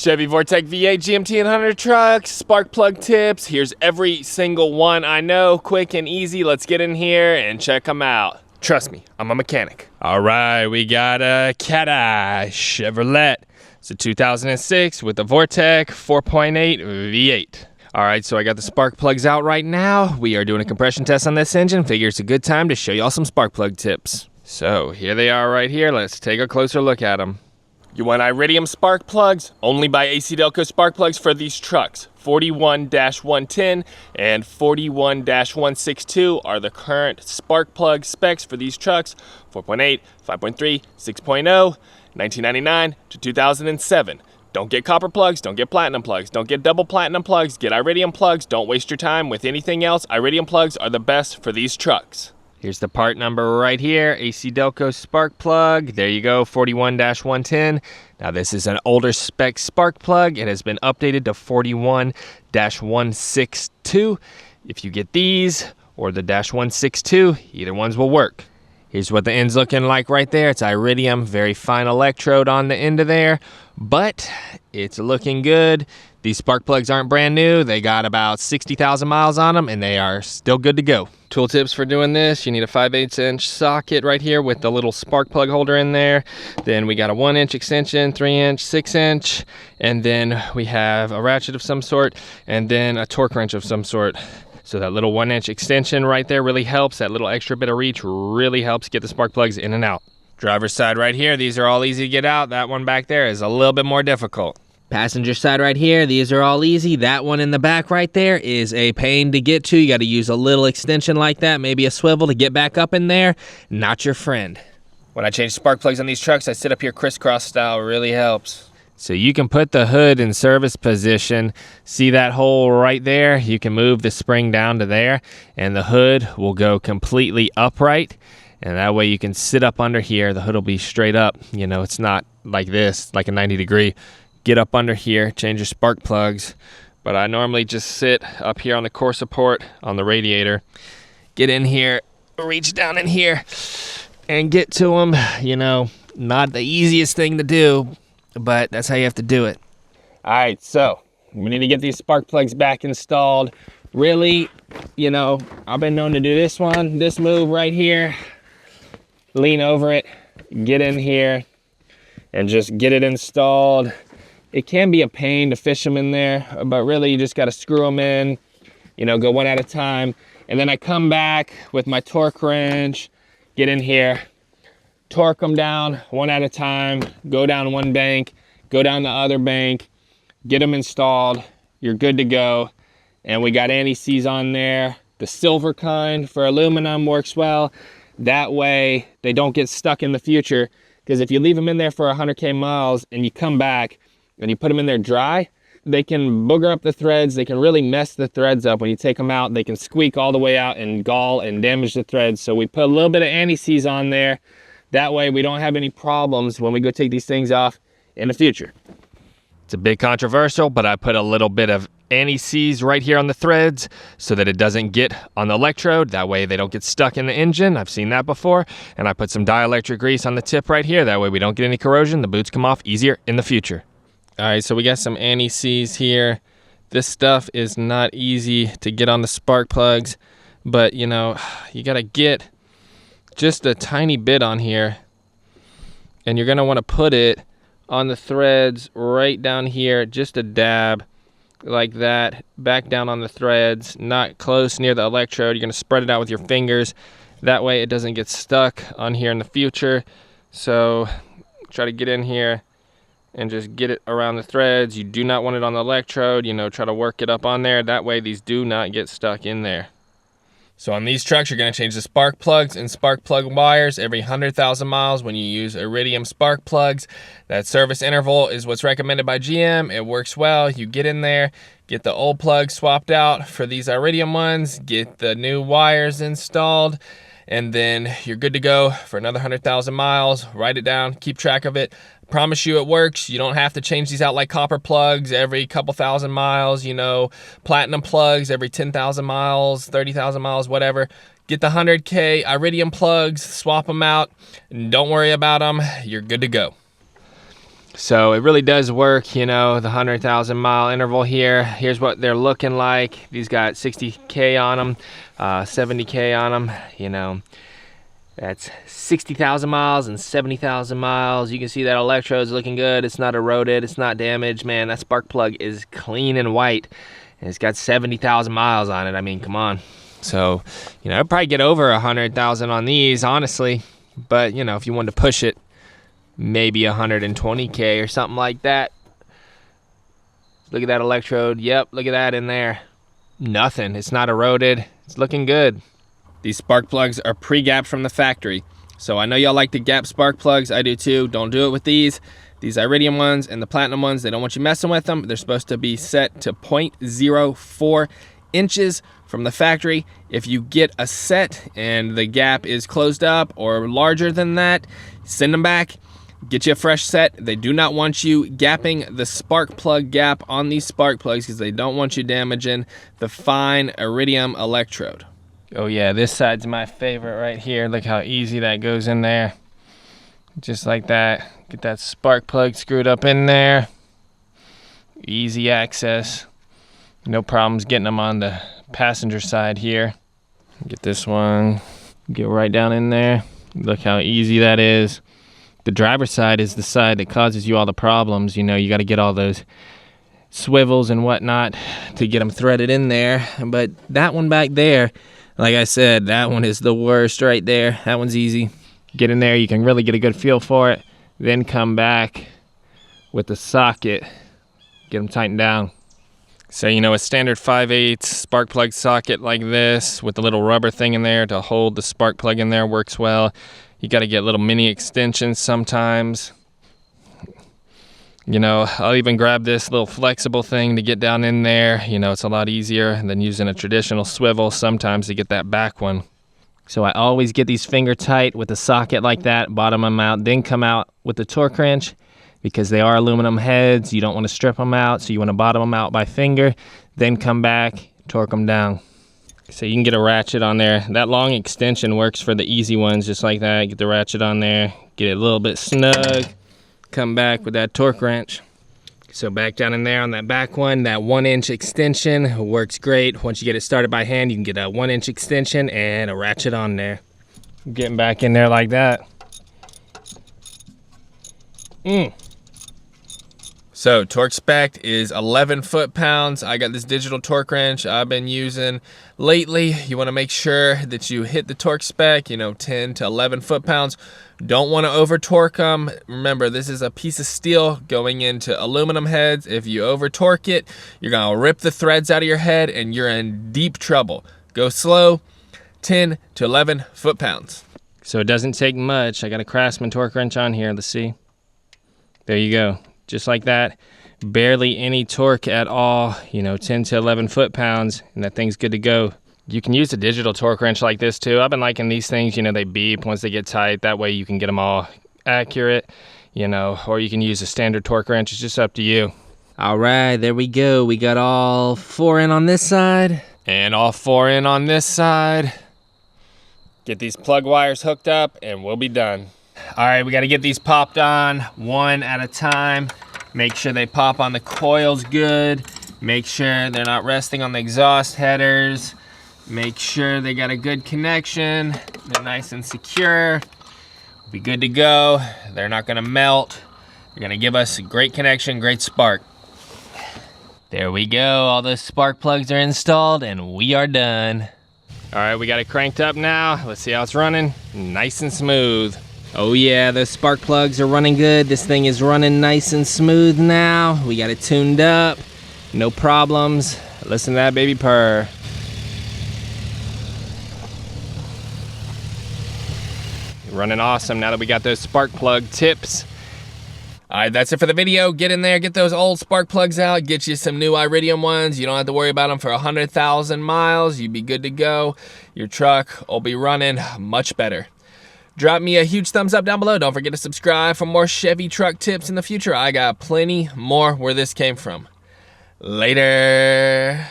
Chevy Vortec V8 GMT800 trucks, spark plug tips. Here's every single one I know, quick and easy. Let's get in here and check them out. Trust me, I'm a mechanic. All right, we got a Cateye Chevrolet. It's a 2006 with the Vortec 4.8 V8. All right, so I got the spark plugs out right now. We are doing a compression test on this engine. Figure it's a good time to show y'all some spark plug tips. So here they are right here. Let's take a closer look at them. You want Iridium spark plugs? Only buy ACDelco spark plugs for these trucks. 41-110 and 41-162 are the current spark plug specs for these trucks. 4.8, 5.3, 6.0, 1999 to 2007. Don't get copper plugs, don't get platinum plugs, don't get double platinum plugs, get Iridium plugs. Don't waste your time with anything else. Iridium plugs are the best for these trucks. Here's the part number right here, ACDelco spark plug. There you go, 41-110. Now this is an older spec spark plug. It has been updated to 41-162. If you get these or the -162, either ones will work. Here's what the end's looking like right there. It's Iridium, very fine electrode on the end of there, but it's looking good. These spark plugs aren't brand new. They got about 60,000 miles on them and they are still good to go. Tool tips for doing this: you need a 5/8" socket right here with the little spark plug holder in there. Then we got a 1" extension, 3", 6", and then we have a ratchet of some sort and then a torque wrench of some sort. So that little 1" extension right there really helps. That little extra bit of reach really helps get the spark plugs in and out. Driver's side right here, these are all easy to get out. That one back there is a little bit more difficult. Passenger side right here, these are all easy. That one in the back right there is a pain to get to. You got to use a little extension like that, maybe a swivel to get back up in there. Not your friend. When I change spark plugs on these trucks, I sit up here crisscross style. Really helps. So you can put the hood in service position. See that hole right there? You can move the spring down to there and the hood will go completely upright. And that way you can sit up under here. The hood will be straight up. You know, it's not like this, like a 90-degree. Get up under here, change your spark plugs. But I normally just sit up here on the core support on the radiator. Get in here, reach down in here and get to them. You know, not the easiest thing to do, but that's how you have to do it. All right, so we need to get these spark plugs back installed. Really, you know, I've been known to do this move right here. Lean over it, get in here, and just get it installed. It can be a pain to fish them in there, but really you just got to screw them in, you know, go one at a time. And then I come back with my torque wrench, get in here, torque them down one at a time, go down one bank, go down the other bank, get them installed. You're good to go. And we got anti-seize on there. The silver kind for aluminum works well. That way they don't get stuck in the future. Because if you leave them in there for 100K miles and you come back and you put them in there dry, they can booger up the threads. They can really mess the threads up. When you take them out, they can squeak all the way out and gall and damage the threads. So we put a little bit of anti-seize on there. That way we don't have any problems when we go take these things off in the future. It's a bit controversial, but I put a little bit of anti-seize right here on the threads so that it doesn't get on the electrode. That way they don't get stuck in the engine. I've seen that before. And I put some dielectric grease on the tip right here. That way we don't get any corrosion. The boots come off easier in the future. All right, so we got some anti-seize here. This stuff is not easy to get on the spark plugs, but you know, you gotta get just a tiny bit on here, and you're gonna wanna put it on the threads right down here, just a dab like that, back down on the threads, not close near the electrode. You're gonna spread it out with your fingers. That way it doesn't get stuck on here in the future. So try to get in here and just get it around the threads. You do not want it on the electrode, you know, try to work it up on there. That way these do not get stuck in there. So on these trucks, you're gonna change the spark plugs and spark plug wires every 100,000 miles when you use Iridium spark plugs. That service interval is what's recommended by GM. It works well. You get in there, get the old plugs swapped out for these Iridium ones, get the new wires installed, and then you're good to go for another 100,000 miles. Write it down, keep track of it. Promise you it works. You don't have to change these out like copper plugs every couple thousand miles, you know, platinum plugs every 10,000 miles, 30,000 miles, whatever. Get the 100K Iridium plugs, swap them out, and don't worry about them. You're good to go. So it really does work, you know, the 100,000 mile interval here. Here's what they're looking like. These got 60K on them, 70K on them, you know. That's 60,000 miles and 70,000 miles. You can see that electrode's looking good. It's not eroded, it's not damaged. Man, that spark plug is clean and white. And it's got 70,000 miles on it. I mean, come on. So, you know, I'd probably get over 100,000 on these, honestly. But, you know, if you wanted to push it, maybe 120K or something like that. Look at that electrode. Yep, look at that in there. Nothing. It's not eroded. It's looking good. These spark plugs are pre-gapped from the factory. So I know y'all like the gap spark plugs. I do too. Don't do it with these. These Iridium ones and the Platinum ones, they don't want you messing with them. They're supposed to be set to 0.04 inches from the factory. If you get a set and the gap is closed up or larger than that, send them back. Get you a fresh set. They do not want you gapping the spark plug gap on these spark plugs because they don't want you damaging the fine Iridium electrode. Oh yeah, this side's my favorite right here. Look how easy that goes in there. Just like that. Get that spark plug screwed up in there. Easy access. No problems getting them on the passenger side here. Get this one. Get right down in there. Look how easy that is. The driver's side is the side that causes you all the problems. You know, you got to get all those swivels and whatnot to get them threaded in there. But that one back there, like I said, that one is the worst right there. That one's easy. Get in there, you can really get a good feel for it. Then come back with the socket. Get them tightened down. So, you know, a standard 5/8 spark plug socket like this with the little rubber thing in there to hold the spark plug in there works well. You got to get little mini extensions sometimes. You know, I'll even grab this little flexible thing to get down in there. You know, it's a lot easier than using a traditional swivel sometimes to get that back one. So I always get these finger tight with a socket like that, bottom them out, then come out with the torque wrench because they are aluminum heads. You don't want to strip them out, so you want to bottom them out by finger, then come back, torque them down. So you can get a ratchet on there. That long extension works for the easy ones, just like that. Get the ratchet on there, get it a little bit snug, come back with that torque wrench. So back down in there on that back one, that 1-inch extension works great. Once you get it started by hand, you can get a 1-inch extension and a ratchet on there. Getting back in there like that. So torque spec is 11 foot-pounds. I got this digital torque wrench I've been using lately. You want to make sure that you hit the torque spec, you know, 10 to 11 foot-pounds. Don't want to over torque them. Remember, this is a piece of steel going into aluminum heads. If you over torque it, you're going to rip the threads out of your head and you're in deep trouble. Go slow, 10 to 11 foot-pounds. So it doesn't take much. I got a Craftsman torque wrench on here. Let's see. There you go. Just like that, barely any torque at all, you know, 10 to 11 foot-pounds, and that thing's good to go. You can use a digital torque wrench like this too. I've been liking these things, you know, they beep once they get tight. That way you can get them all accurate, you know, or you can use a standard torque wrench. It's just up to you. All right, there we go. We got all 4 in on this side. And all 4 in on this side. Get these plug wires hooked up and we'll be done. All right, we got to get these popped on one at a time. Make sure they pop on the coils good. Make sure they're not resting on the exhaust headers. Make sure they got a good connection. They're nice and secure. We'll be good to go. They're not going to melt. They're going to give us a great connection, great spark. There we go. All those spark plugs are installed and we are done. All right, we got it cranked up now. Let's see how it's running. Nice and smooth. Oh yeah, the spark plugs are running good. This thing is running nice and smooth now. We got it tuned up. No problems. Listen to that baby purr. Running awesome now that we got those spark plug tips. All right, that's it for the video. Get in there, get those old spark plugs out, get you some new Iridium ones. You don't have to worry about them for 100,000 miles. You'd be good to go. Your truck will be running much better. Drop me a huge thumbs up down below. Don't forget to subscribe for more Chevy truck tips in the future. I got plenty more where this came from. Later.